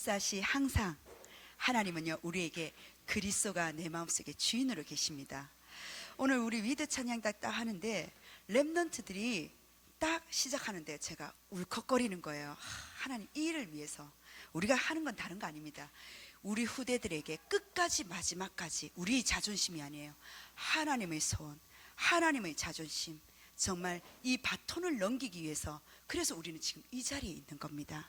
역사시 항상 하나님은요 우리에게 그리스도가 내 마음속에 주인으로 계십니다. 오늘 우리 위드 찬양 딱 하는데 렘넌트들이 딱 시작하는데 제가 울컥거리는 거예요. 하나님 이 일을 위해서 우리가 하는 건 다른 거 아닙니다. 우리 후대들에게 끝까지 마지막까지 우리 자존심이 아니에요. 하나님의 소원, 하나님의 자존심, 정말 이 바톤을 넘기기 위해서 그래서 우리는 지금 이 자리에 있는 겁니다.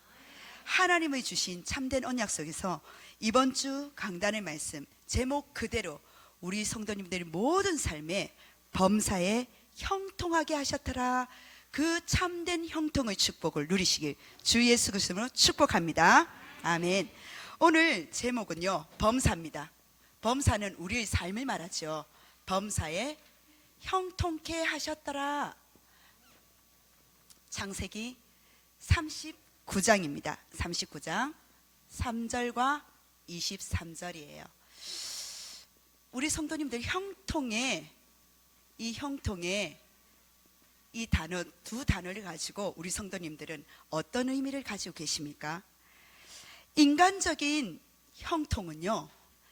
하나님의 주신 참된 언약 속에서 이번 주 강단의 말씀 제목 그대로 우리 성도님들의 모든 삶에 범사에 형통하게 하셨더라. 그 참된 형통의 축복을 누리시길 주 예수 그리스도로 축복합니다. 아멘. 오늘 제목은요 범사입니다. 범사는 우리의 삶을 말하죠. 범사에 형통케 하셨더라. 창세기 39장입니다. 39장 3절과 23절이에요. 우리 성도님들 형통에 이 단어 두 단어를 가지고 우리 성도님들은 어떤 의미를 가지고 계십니까? 인간적인 형통은요,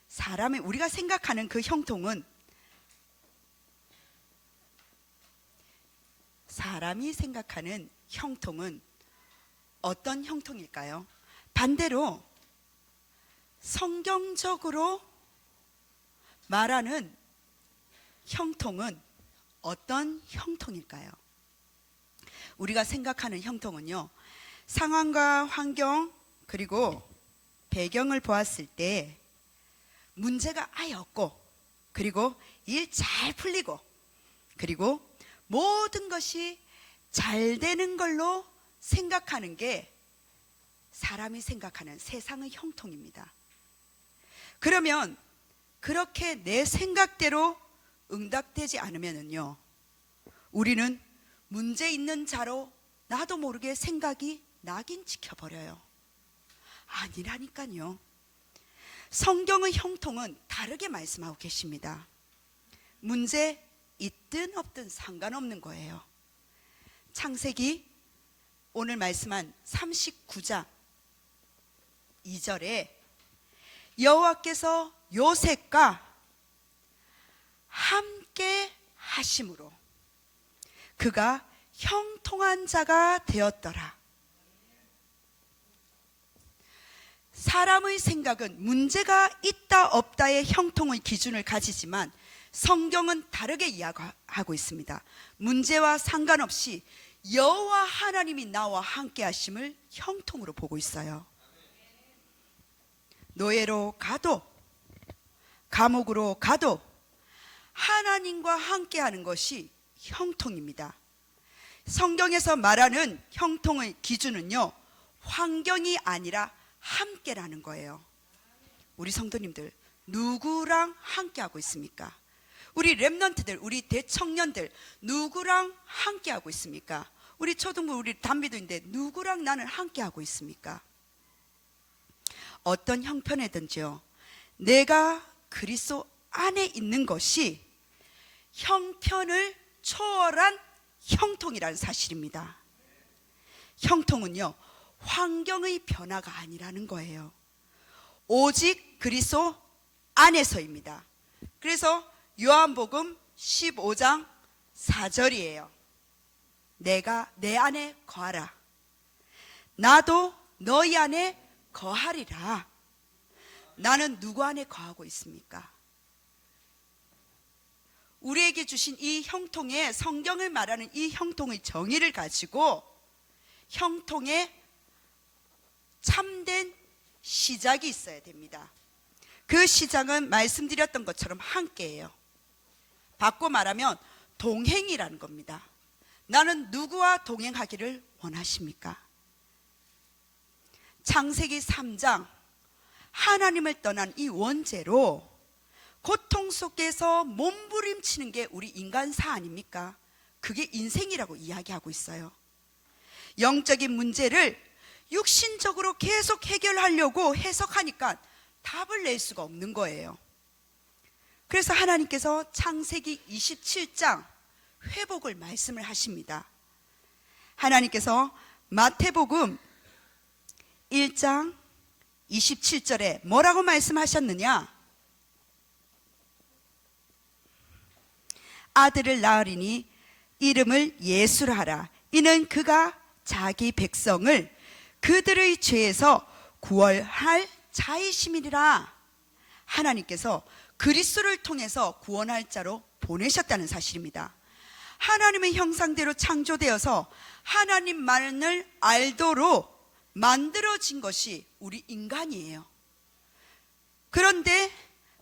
사람의 우리가 생각하는 그 형통은 사람이 생각하는 형통은 어떤 형통일까요? 반대로 성경적으로 말하는 형통은 어떤 형통일까요? 우리가 생각하는 형통은요, 상황과 환경 그리고 배경을 보았을 때 문제가 아예 없고, 그리고 일 잘 풀리고, 그리고 모든 것이 잘 되는 걸로 생각하는 게 사람이 생각하는 세상의 형통입니다. 그러면 그렇게 내 생각대로 응답되지 않으면요, 우리는 문제 있는 자로 나도 모르게 생각이 낙인 찍혀버려요. 아니라니까요. 성경의 형통은 다르게 말씀하고 계십니다. 문제 있든 없든 상관없는 거예요. 창세기 오늘 말씀한 39장 2절에 여호와께서 요셉과 함께 하심으로 그가 형통한 자가 되었더라. 사람의 생각은 문제가 있다 없다의 형통의 기준을 가지지만 성경은 다르게 이야기하고 있습니다. 문제와 상관없이 여호와 하나님이 나와 함께 하심을 형통으로 보고 있어요. 노예로 가도 감옥으로 가도 하나님과 함께 하는 것이 형통입니다. 성경에서 말하는 형통의 기준은요, 환경이 아니라 함께라는 거예요. 우리 성도님들 누구랑 함께 하고 있습니까? 우리 렘넌트들, 우리 대청년들 누구랑 함께 하고 있습니까? 우리 초등부, 우리 단비도인데 누구랑 나는 함께 하고 있습니까? 어떤 형편이든지요, 내가 그리스도 안에 있는 것이 형편을 초월한 형통이라는 사실입니다. 형통은요, 환경의 변화가 아니라는 거예요. 오직 그리스도 안에서입니다. 그래서 요한복음 15장 4절이에요. 내가 내 안에 거하라. 나도 너희 안에 거하리라. 나는 누구 안에 거하고 있습니까? 우리에게 주신 이 형통의, 성경을 말하는 이 형통의 정의를 가지고 형통의 참된 시작이 있어야 됩니다. 그 시작은 말씀드렸던 것처럼 함께예요. 바꿔 말하면 동행이라는 겁니다. 나는 누구와 동행하기를 원하십니까? 창세기 3장 하나님을 떠난 이 원죄로 고통 속에서 몸부림치는 게 우리 인간사 아닙니까? 그게 인생이라고 이야기하고 있어요. 영적인 문제를 육신적으로 계속 해결하려고 해석하니까 답을 낼 수가 없는 거예요. 그래서 하나님께서 창세기 27장 회복을 말씀을 하십니다. 하나님께서 마태복음 1장 27절에 뭐라고 말씀하셨느냐? 아들을 낳으리니 이름을 예수라 하라. 이는 그가 자기 백성을 그들의 죄에서 구원할 자이심이니라. 하나님께서 그리스도를 통해서 구원할 자로 보내셨다는 사실입니다. 하나님의 형상대로 창조되어서 하나님만을 알도록 만들어진 것이 우리 인간이에요. 그런데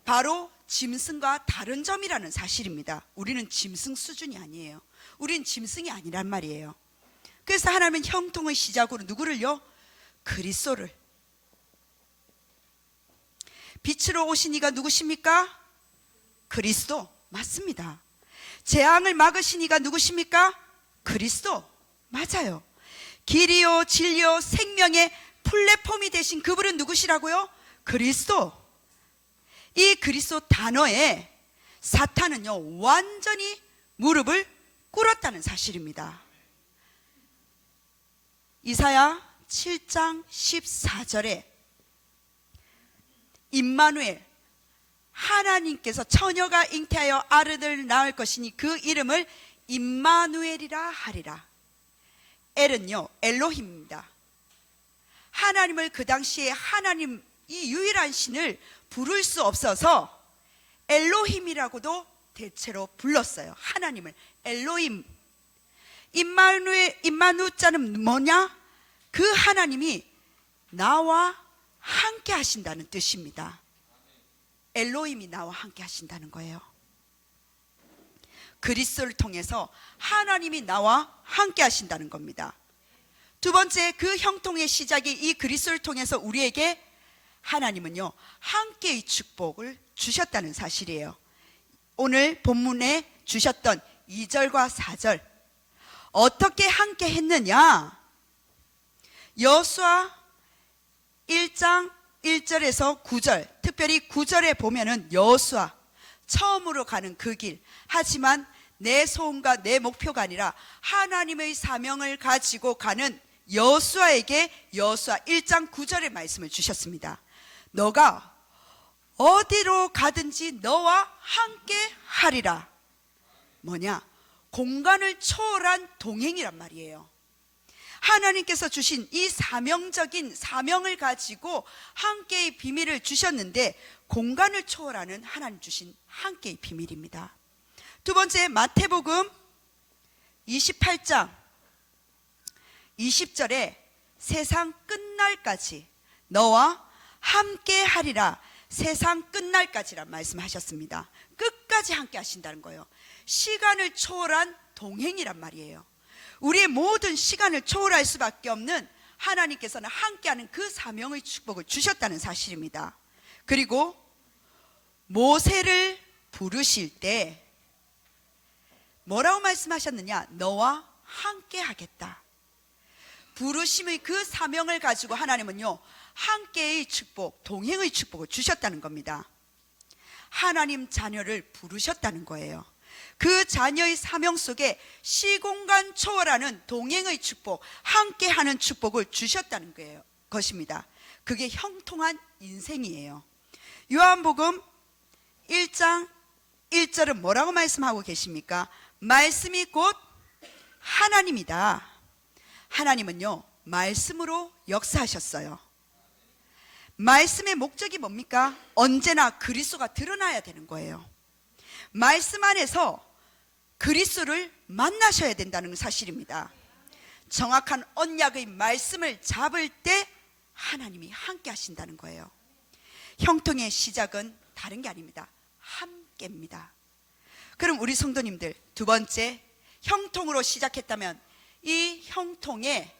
바로 짐승과 다른 점이라는 사실입니다. 우리는 짐승 수준이 아니에요. 우린 짐승이 아니란 말이에요. 그래서 하나님은 형통의 시작으로 누구를요? 그리스도를. 빛으로 오신 이가 누구십니까? 그리스도. 맞습니다. 재앙을 막으신 이가 누구십니까? 그리스도. 맞아요. 길이요 진리요 생명의 플랫폼이 되신 그분은 누구시라고요? 그리스도. 이 그리스도 단어에 사탄은요 완전히 무릎을 꿇었다는 사실입니다. 이사야 7장 14절에 임마누엘, 하나님께서 처녀가 잉태하여 아들을 낳을 것이니 그 이름을 임마누엘이라 하리라. 엘은요 엘로힘입니다. 하나님을 그 당시에 하나님 이 유일한 신을 부를 수 없어서 엘로힘이라고도 대체로 불렀어요. 하나님을 엘로힘. 임마누자는 뭐냐? 그 하나님이 나와 함께 하신다는 뜻입니다. 엘로힘이 나와 함께 하신다는 거예요. 그리스도를 통해서 하나님이 나와 함께 하신다는 겁니다. 두 번째, 그 형통의 시작이 이 그리스도를 통해서 우리에게 하나님은요 함께의 축복을 주셨다는 사실이에요. 오늘 본문에 주셨던 2절과 4절 어떻게 함께 했느냐? 여호수아 1장 1절에서 9절, 특별히 9절에 보면은 여호수아 처음으로 가는 그 길, 하지만 내 소원과 내 목표가 아니라 하나님의 사명을 가지고 가는 여호수아에게 여호수아 1장 9절의 말씀을 주셨습니다. 너가 어디로 가든지 너와 함께 하리라. 뭐냐? 공간을 초월한 동행이란 말이에요. 하나님께서 주신 이 사명적인 사명을 가지고 함께의 비밀을 주셨는데 공간을 초월하는 하나님 주신 함께의 비밀입니다. 두 번째, 마태복음 28장 20절에 세상 끝날까지 너와 함께 하리라. 세상 끝날까지란 말씀하셨습니다. 끝까지 함께 하신다는 거예요. 시간을 초월한 동행이란 말이에요. 우리의 모든 시간을 초월할 수밖에 없는 하나님께서는 함께하는 그 사명의 축복을 주셨다는 사실입니다. 그리고 모세를 부르실 때 뭐라고 말씀하셨느냐? 너와 함께 하겠다. 부르심의 그 사명을 가지고 하나님은요 함께의 축복, 동행의 축복을 주셨다는 겁니다. 하나님 자녀를 부르셨다는 거예요. 그 자녀의 사명 속에 시공간 초월하는 동행의 축복, 함께하는 축복을 주셨다는 거예요. 것입니다. 그게 형통한 인생이에요. 요한복음 1장 1절은 뭐라고 말씀하고 계십니까? 말씀이 곧 하나님이다. 하나님은요 말씀으로 역사하셨어요. 말씀의 목적이 뭡니까? 언제나 그리스도가 드러나야 되는 거예요. 말씀 안에서 그리스도를 만나셔야 된다는 사실입니다. 정확한 언약의 말씀을 잡을 때 하나님이 함께 하신다는 거예요. 형통의 시작은 다른 게 아닙니다. 함께입니다. 그럼 우리 성도님들, 두 번째, 형통으로 시작했다면 이 형통에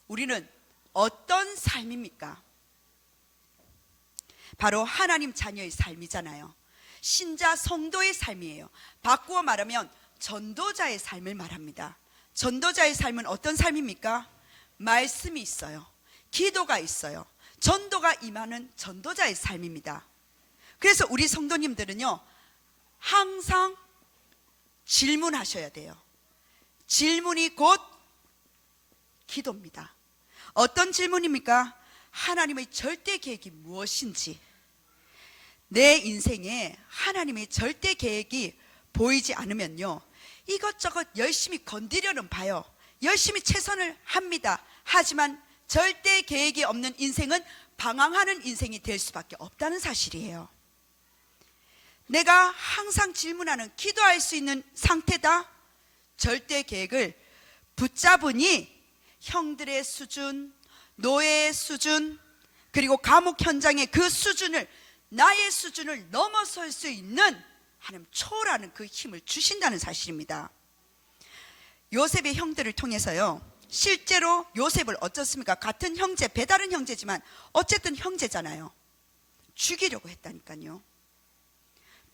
우리는 어떤 삶입니까? 바로 하나님 자녀의 삶이잖아요. 신자 성도의 삶이에요. 바꾸어 말하면 전도자의 삶을 말합니다. 전도자의 삶은 어떤 삶입니까? 말씀이 있어요. 기도가 있어요. 전도가 임하는 전도자의 삶입니다. 그래서 우리 성도님들은요 항상 질문하셔야 돼요. 질문이 곧 기도입니다. 어떤 질문입니까? 하나님의 절대 계획이 무엇인지, 내 인생에 하나님의 절대 계획이 보이지 않으면요, 이것저것 열심히 건드려는 봐요. 열심히 최선을 합니다. 하지만 절대 계획이 없는 인생은 방황하는 인생이 될 수밖에 없다는 사실이에요. 내가 항상 질문하는, 기도할 수 있는 상태다. 절대 계획을 붙잡으니 형들의 수준, 노예의 수준, 그리고 감옥 현장의 그 수준을, 나의 수준을 넘어설 수 있는 하나님 초월하는 그 힘을 주신다는 사실입니다. 요셉의 형들을 통해서요, 실제로 요셉을 어떻습니까? 같은 형제, 배다른 형제지만 어쨌든 형제잖아요. 죽이려고 했다니까요.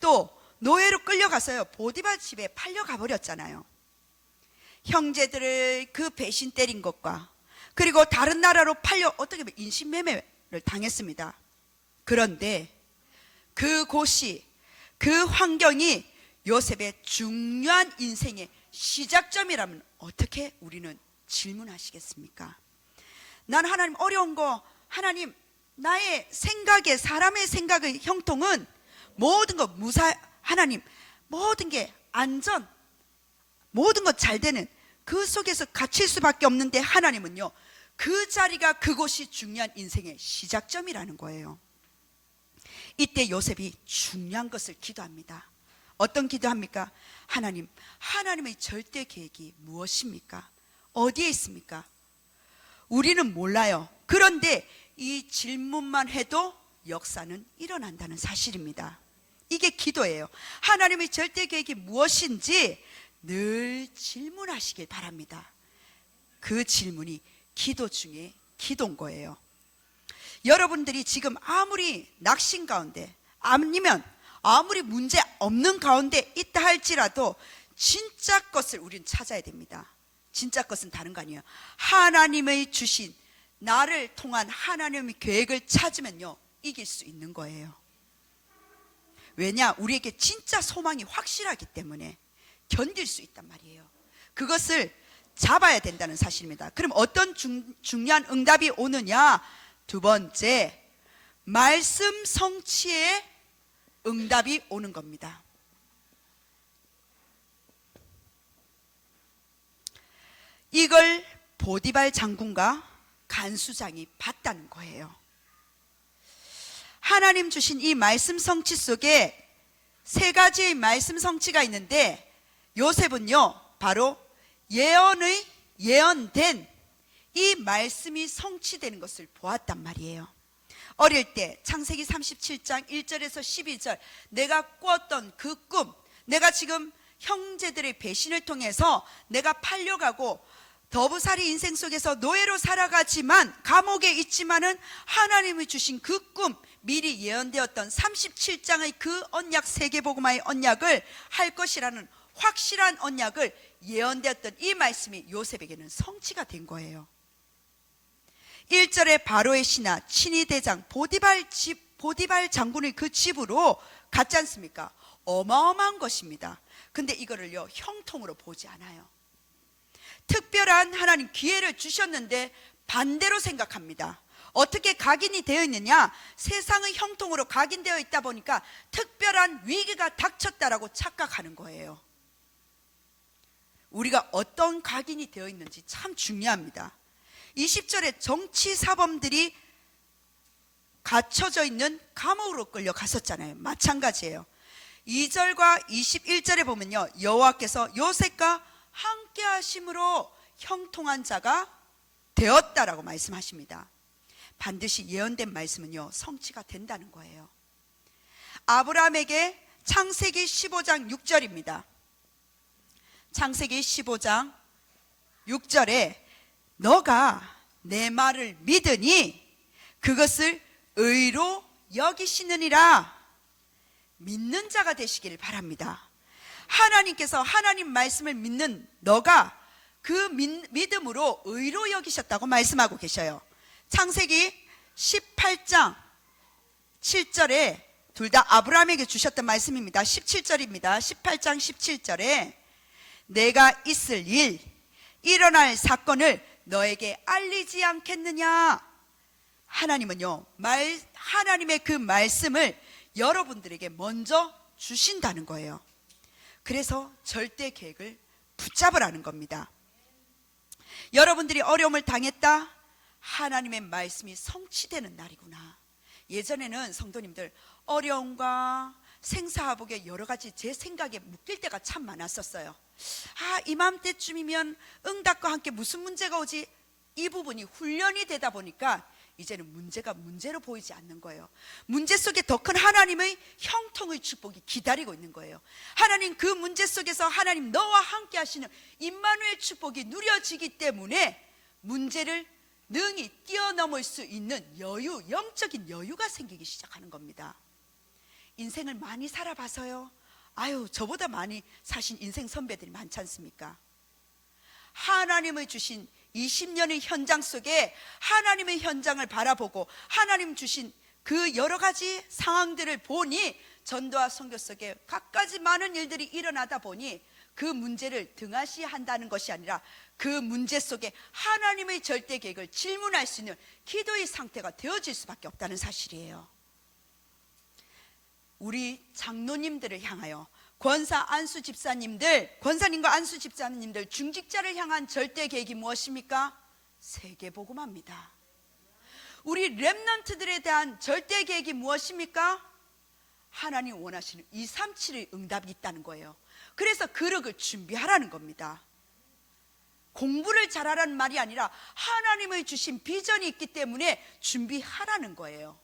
또 노예로 끌려가서요, 보디발 집에 팔려가 버렸잖아요. 형제들을 그 배신 때린 것과, 그리고 다른 나라로 팔려 어떻게 보면 인신매매를 당했습니다. 그런데 그곳이, 그 환경이 요셉의 중요한 인생의 시작점이라면 어떻게 우리는 질문하시겠습니까? 난 하나님 어려운 거, 하나님 나의 생각에, 사람의 생각의 형통은 모든 것 하나님 모든 게 안전, 모든 것 잘 되는 그 속에서 갇힐 수밖에 없는데, 하나님은요, 그 자리가, 그곳이 중요한 인생의 시작점이라는 거예요. 이때 요셉이 중요한 것을 기도합니다. 어떤 기도합니까? 하나님, 하나님의 절대 계획이 무엇입니까? 어디에 있습니까? 우리는 몰라요. 그런데 이 질문만 해도 역사는 일어난다는 사실입니다. 이게 기도예요. 하나님의 절대 계획이 무엇인지 늘 질문하시길 바랍니다. 그 질문이 기도 중에 기도인 거예요. 여러분들이 지금 아무리 낙심 가운데, 아니면 아무리 문제 없는 가운데 있다 할지라도 진짜 것을 우리는 찾아야 됩니다. 진짜 것은 다른 거 아니에요. 하나님의 주신, 나를 통한 하나님의 계획을 찾으면요, 이길 수 있는 거예요. 왜냐? 우리에게 진짜 소망이 확실하기 때문에 견딜 수 있단 말이에요. 그것을 잡아야 된다는 사실입니다. 그럼 어떤 중요한 응답이 오느냐? 두 번째, 말씀 성취의 응답이 오는 겁니다. 이걸 보디발 장군과 간수장이 봤다는 거예요. 하나님 주신 이 말씀 성취 속에 세 가지의 말씀 성취가 있는데, 요셉은요 바로 예언된 이 말씀이 성취되는 것을 보았단 말이에요. 어릴 때 창세기 37장 1절에서 12절, 내가 꾸었던 그 꿈, 내가 지금 형제들의 배신을 통해서 내가 팔려가고 더부살이 인생 속에서 노예로 살아가지만, 감옥에 있지만은 하나님이 주신 그 꿈, 미리 예언되었던 37장의 그 언약, 세계복음화의 언약을 할 것이라는 확실한 언약을 예언되었던 이 말씀이 요셉에게는 성취가 된 거예요. 1절에 바로의 신하, 친위 대장 보디발 장군의 그 집으로 갔지 않습니까? 어마어마한 것입니다. 근데 이거를요, 형통으로 보지 않아요. 특별한 하나님 기회를 주셨는데 반대로 생각합니다. 어떻게 각인이 되어 있느냐? 세상의 형통으로 각인되어 있다 보니까 특별한 위기가 닥쳤다라고 착각하는 거예요. 우리가 어떤 각인이 되어 있는지 참 중요합니다. 20절에 정치 사범들이 갇혀져 있는 감옥으로 끌려갔었잖아요. 마찬가지예요. 2절과 21절에 보면요, 여호와께서 요셉과 함께 하심으로 형통한 자가 되었다라고 말씀하십니다. 반드시 예언된 말씀은요, 성취가 된다는 거예요. 아브라함에게 창세기 15장 6절입니다. 창세기 15장 6절에 너가 내 말을 믿으니 그것을 의로 여기시느니라. 믿는 자가 되시길 바랍니다. 하나님께서 하나님 말씀을 믿는 너가 그 믿음으로 의로 여기셨다고 말씀하고 계셔요. 창세기 18장 7절에 둘 다 아브라함에게 주셨던 말씀입니다. 17절입니다. 18장 17절에 내가 있을 일어날 사건을 너에게 알리지 않겠느냐. 하나님은요, 하나님의 그 말씀을 여러분들에게 먼저 주신다는 거예요. 그래서 절대 계획을 붙잡으라는 겁니다. 여러분들이 어려움을 당했다, 하나님의 말씀이 성취되는 날이구나. 예전에는 성도님들 어려움과 생사화복에 여러 가지 제 생각에 묶일 때가 참 많았었어요. 이맘때쯤이면 응답과 함께 무슨 문제가 오지? 이 부분이 훈련이 되다 보니까 이제는 문제가 문제로 보이지 않는 거예요. 문제 속에 더 큰 하나님의 형통의 축복이 기다리고 있는 거예요. 하나님, 그 문제 속에서 하나님 너와 함께 하시는 임마누엘 축복이 누려지기 때문에 문제를 능히 뛰어넘을 수 있는 여유, 영적인 여유가 생기기 시작하는 겁니다. 인생을 많이 살아봐서요, 저보다 많이 사신 인생 선배들이 많지 않습니까? 하나님의 주신 20년의 현장 속에 하나님의 현장을 바라보고 하나님 주신 그 여러 가지 상황들을 보니, 전도와 선교 속에 갖가지 많은 일들이 일어나다 보니 그 문제를 등한시한다는 것이 아니라 그 문제 속에 하나님의 절대 계획을 질문할 수 있는 기도의 상태가 되어질 수밖에 없다는 사실이에요. 우리 장로님들을 향하여 권사님과 안수 집사님들, 중직자를 향한 절대 계획이 무엇입니까? 세계복음화입니다. 우리 렘넌트들에 대한 절대 계획이 무엇입니까? 하나님 원하시는 237의 응답이 있다는 거예요. 그래서 그릇을 준비하라는 겁니다. 공부를 잘하라는 말이 아니라 하나님의 주신 비전이 있기 때문에 준비하라는 거예요.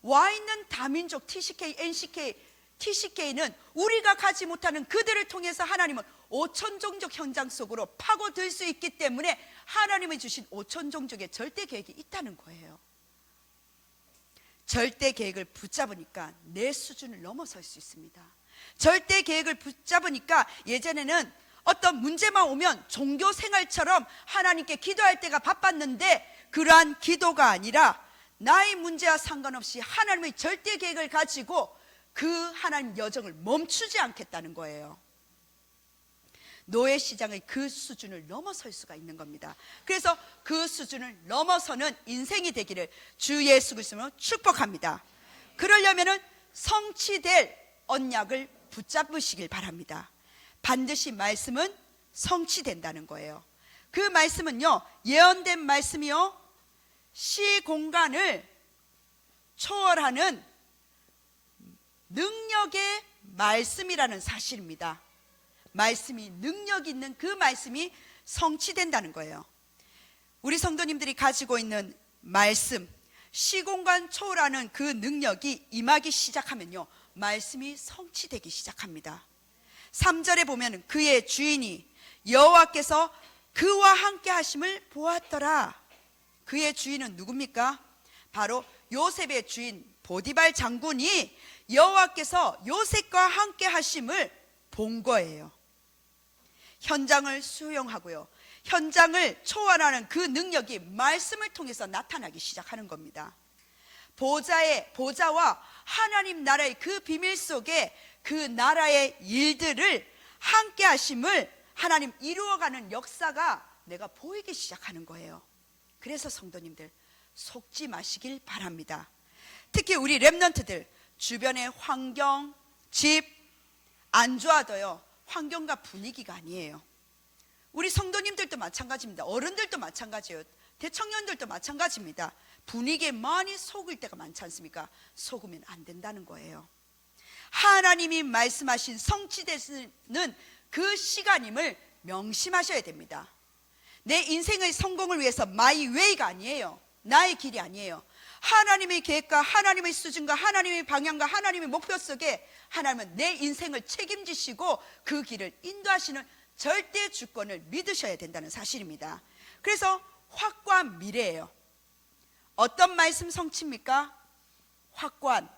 와 있는 다민족 TCK, NCK, TCK는 우리가 가지 못하는 그들을 통해서 하나님은 5천 종족 현장 속으로 파고들 수 있기 때문에 하나님이 주신 5천 종족의 절대 계획이 있다는 거예요. 절대 계획을 붙잡으니까 내 수준을 넘어설 수 있습니다. 절대 계획을 붙잡으니까 예전에는 어떤 문제만 오면 종교 생활처럼 하나님께 기도할 때가 바빴는데, 그러한 기도가 아니라 나의 문제와 상관없이 하나님의 절대 계획을 가지고 그 하나님 여정을 멈추지 않겠다는 거예요. 노예 시장의 그 수준을 넘어설 수가 있는 겁니다. 그래서 그 수준을 넘어서는 인생이 되기를 주 예수 그리스도로 축복합니다. 그러려면 성취될 언약을 붙잡으시길 바랍니다. 반드시 말씀은 성취된다는 거예요. 그 말씀은요, 예언된 말씀이요, 시 공간을 초월하는 능력의 말씀이라는 사실입니다. 말씀이 능력 있는 그 말씀이 성취된다는 거예요. 우리 성도님들이 가지고 있는 말씀, 시공간 초월하는 그 능력이 임하기 시작하면요, 말씀이 성취되기 시작합니다. 3절에 보면 그의 주인이 여호와께서 그와 함께 하심을 보았더라. 그의 주인은 누굽니까? 바로 요셉의 주인 보디발 장군이 여호와께서 요셉과 함께 하심을 본 거예요. 현장을 수용하고요, 현장을 초월하는 그 능력이 말씀을 통해서 나타나기 시작하는 겁니다. 보좌와 하나님 나라의 그 비밀 속에 그 나라의 일들을 함께 하심을 하나님 이루어가는 역사가 내가 보이기 시작하는 거예요. 그래서 성도님들, 속지 마시길 바랍니다. 특히 우리 렘넌트들, 주변의 환경, 집 안 좋아도요, 환경과 분위기가 아니에요. 우리 성도님들도 마찬가지입니다. 어른들도 마찬가지예요. 대청년들도 마찬가지입니다. 분위기에 많이 속을 때가 많지 않습니까? 속으면 안 된다는 거예요. 하나님이 말씀하신 성취되는 그 시간임을 명심하셔야 됩니다. 내 인생의 성공을 위해서 마이 웨이가 아니에요. 나의 길이 아니에요. 하나님의 계획과 하나님의 수준과 하나님의 방향과 하나님의 목표 속에 하나님은 내 인생을 책임지시고 그 길을 인도하시는 절대 주권을 믿으셔야 된다는 사실입니다. 그래서 확고한 미래예요. 어떤 말씀 성취입니까? 확고한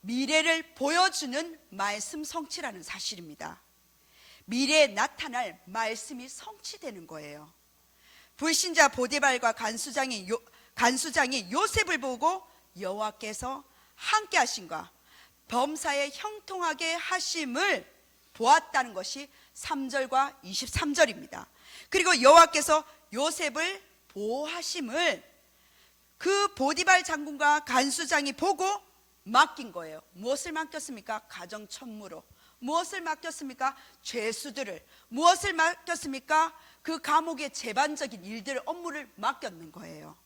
미래를 보여주는 말씀 성취라는 사실입니다. 미래에 나타날 말씀이 성취되는 거예요. 불신자 보디발과 간수장이 요셉을 보고 여호와께서 함께 하신과 범사에 형통하게 하심을 보았다는 것이 3절과 23절입니다. 그리고 여호와께서 요셉을 보호하심을 그 보디발 장군과 간수장이 보고 맡긴 거예요. 무엇을 맡겼습니까? 가정 천무로. 무엇을 맡겼습니까? 죄수들을. 무엇을 맡겼습니까? 그 감옥의 제반적인 일들, 업무를 맡겼는 거예요.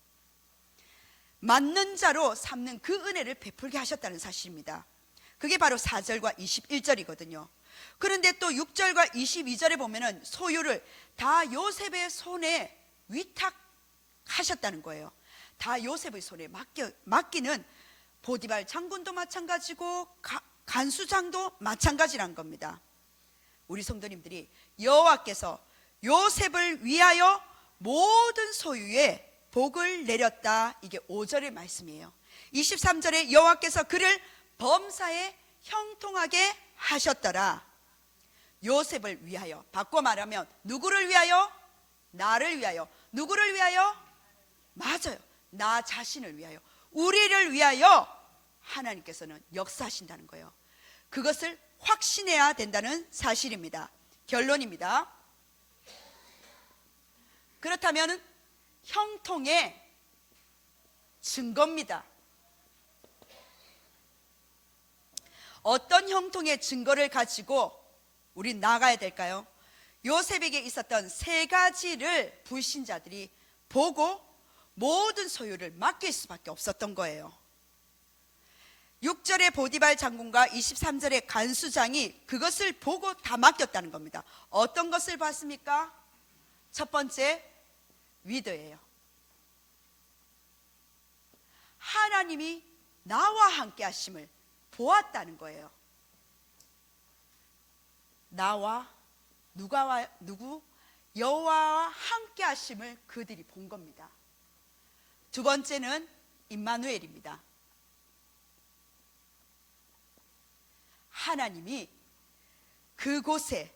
맡는 자로 삼는 그 은혜를 베풀게 하셨다는 사실입니다. 그게 바로 4절과 21절이거든요. 그런데 또 6절과 22절에 보면은 소유를 다 요셉의 손에 위탁하셨다는 거예요. 다 요셉의 손에 맡기는 보디발 장군도 마찬가지고 간수장도 마찬가지란 겁니다. 우리 성도님들이 여호와께서 요셉을 위하여 모든 소유에 복을 내렸다. 이게 5절의 말씀이에요. 23절에 여호와께서 그를 범사에 형통하게 하셨더라. 요셉을 위하여, 바꿔 말하면 누구를 위하여? 나를 위하여. 누구를 위하여? 맞아요. 나 자신을 위하여, 우리를 위하여 하나님께서는 역사하신다는 거예요. 그것을 확신해야 된다는 사실입니다. 결론입니다. 그렇다면 형통의 증거입니다. 어떤 형통의 증거를 가지고 우리 나가야 될까요? 요셉에게 있었던 세 가지를 불신자들이 보고 모든 소유를 맡길 수밖에 없었던 거예요. 6절의 보디발 장군과 23절의 간수장이 그것을 보고 다 맡겼다는 겁니다. 어떤 것을 봤습니까? 첫 번째, 위드예요. 하나님이 나와 함께 하심을 보았다는 거예요. 나와 누구? 여호와와 함께 하심을 그들이 본 겁니다. 두 번째는 임마누엘입니다. 하나님이 그곳에,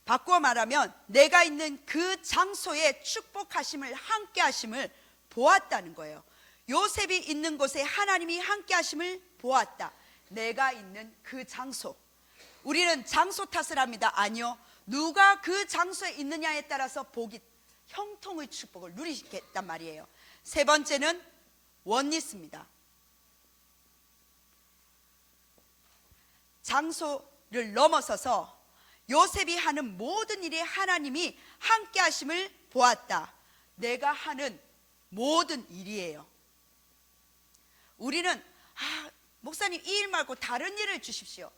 바꿔 말하면 내가 있는 그 장소에 축복하심을, 함께 하심을 보았다는 거예요. 요셉이 있는 곳에 하나님이 함께 하심을 보았다. 내가 있는 그 장소. 우리는 장소 탓을 합니다. 아니요, 누가 그 장소에 있느냐에 따라서 복이, 형통의 축복을 누리겠단 말이에요. 세 번째는 원리스입니다. 장소를 넘어서서 요셉이 하는 모든 일에 하나님이 함께 하심을 보았다. 내가 하는 모든 일이에요. 우리는 목사님 이 일 말고 다른 일을 주십시오.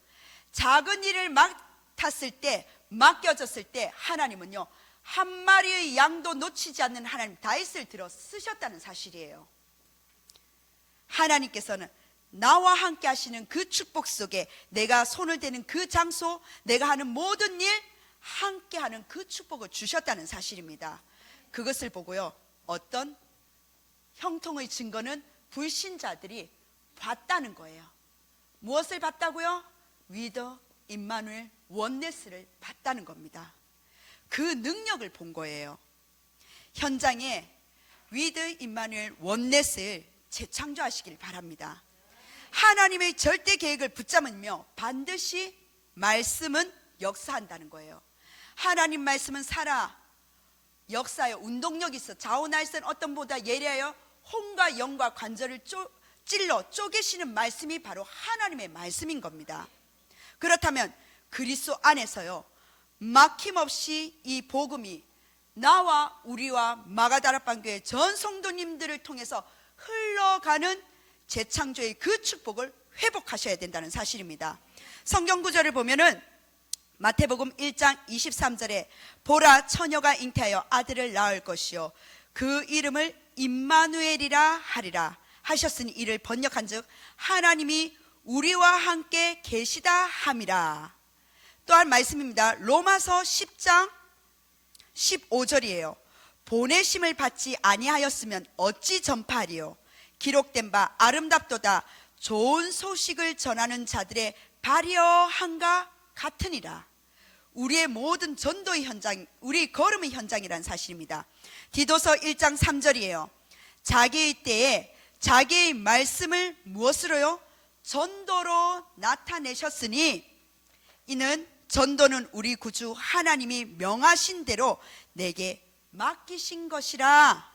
작은 일을 맡았을 때, 맡겨졌을 때 하나님은요, 한 마리의 양도 놓치지 않는 하나님, 다윗을 들어 쓰셨다는 사실이에요. 하나님께서는 나와 함께 하시는 그 축복 속에 내가 손을 대는 그 장소, 내가 하는 모든 일, 함께 하는 그 축복을 주셨다는 사실입니다. 그것을 보고요, 어떤 형통의 증거는 불신자들이 봤다는 거예요. 무엇을 봤다고요? 위더, 임마누엘, 원네스를 봤다는 겁니다. 그 능력을 본 거예요. 현장에 위드, 임마누엘, 원넷을 재창조하시길 바랍니다. 하나님의 절대 계획을 붙잡으며 반드시 말씀은 역사한다는 거예요. 하나님 말씀은 살아 역사요, 운동력이 있어. 좌우날선 어떤 보다 예리하여 혼과 영과 관절을 찔러 쪼개시는 말씀이 바로 하나님의 말씀인 겁니다. 그렇다면 그리스도 안에서요, 막힘없이 이 복음이 나와 우리와 마가다락방 교회 전 성도님들을 통해서 흘러가는 재창조의 그 축복을 회복하셔야 된다는 사실입니다. 성경 구절을 보면은 마태복음 1장 23절에 보라, 처녀가 잉태하여 아들을 낳을 것이요 그 이름을 임마누엘이라 하리라 하셨으니 이를 번역한즉 하나님이 우리와 함께 계시다 함이라. 또한 말씀입니다. 로마서 10장 15절이에요. 보내심을 받지 아니하였으면 어찌 전파하리요. 기록된 바 아름답도다 좋은 소식을 전하는 자들의 발이여한가 같으니라. 우리의 모든 전도의 현장, 우리 걸음의 현장이라는 사실입니다. 디도서 1장 3절이에요. 자기의 때에 자기의 말씀을 무엇으로요? 전도로 나타내셨으니 이는 전도는 우리 구주 하나님이 명하신 대로 내게 맡기신 것이라.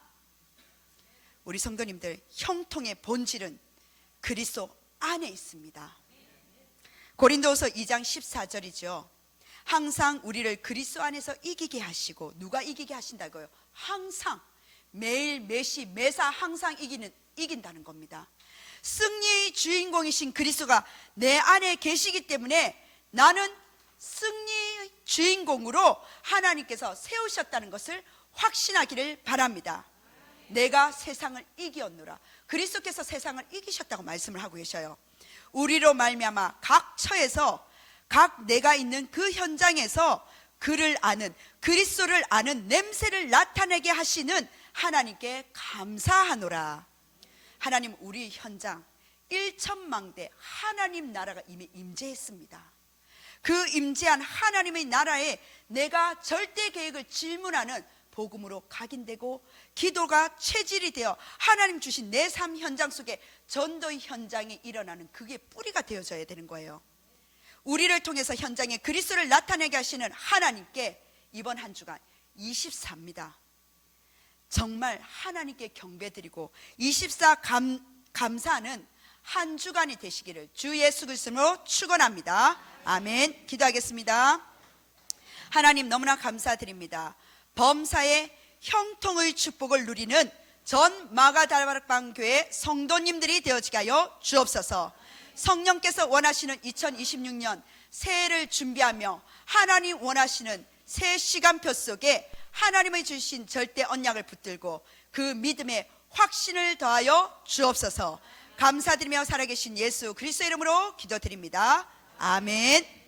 우리 성도님들, 형통의 본질은 그리스도 안에 있습니다. 고린도후서 2장 14절이죠. 항상 우리를 그리스도 안에서 이기게 하시고. 누가 이기게 하신다고요? 항상, 매일 매시 매사 항상 이긴다는 겁니다. 승리의 주인공이신 그리스도가 내 안에 계시기 때문에 나는 승리의 주인공으로 하나님께서 세우셨다는 것을 확신하기를 바랍니다. 내가 세상을 이기었노라. 그리스도께서 세상을 이기셨다고 말씀을 하고 계셔요. 우리로 말미암아 각 처에서 각 내가 있는 그 현장에서 그를 아는, 그리스도를 아는 냄새를 나타내게 하시는 하나님께 감사하노라. 하나님, 우리 현장 1천망대 하나님 나라가 이미 임재했습니다. 그 임재한 하나님의 나라에 내가 절대 계획을 질문하는 복음으로 각인되고, 기도가 체질이 되어 하나님 주신 내 삶 현장 속에 전도의 현장이 일어나는, 그게 뿌리가 되어져야 되는 거예요. 우리를 통해서 현장에 그리스도를 나타내게 하시는 하나님께 이번 한 주간 24입니다. 정말 하나님께 경배드리고 24 감사하는 한 주간이 되시기를 주 예수 그리스도로 축원합니다. 아멘. 기도하겠습니다. 하나님, 너무나 감사드립니다. 범사의 형통의 축복을 누리는 전 마가다락방 교회 성도님들이 되어지게 하여 주옵소서. 성령께서 원하시는 2026년 새해를 준비하며 하나님 원하시는 새 시간표 속에 하나님의 주신 절대 언약을 붙들고 그 믿음에 확신을 더하여 주옵소서. 감사드리며 살아계신 예수 그리스도 이름으로 기도드립니다. 아멘.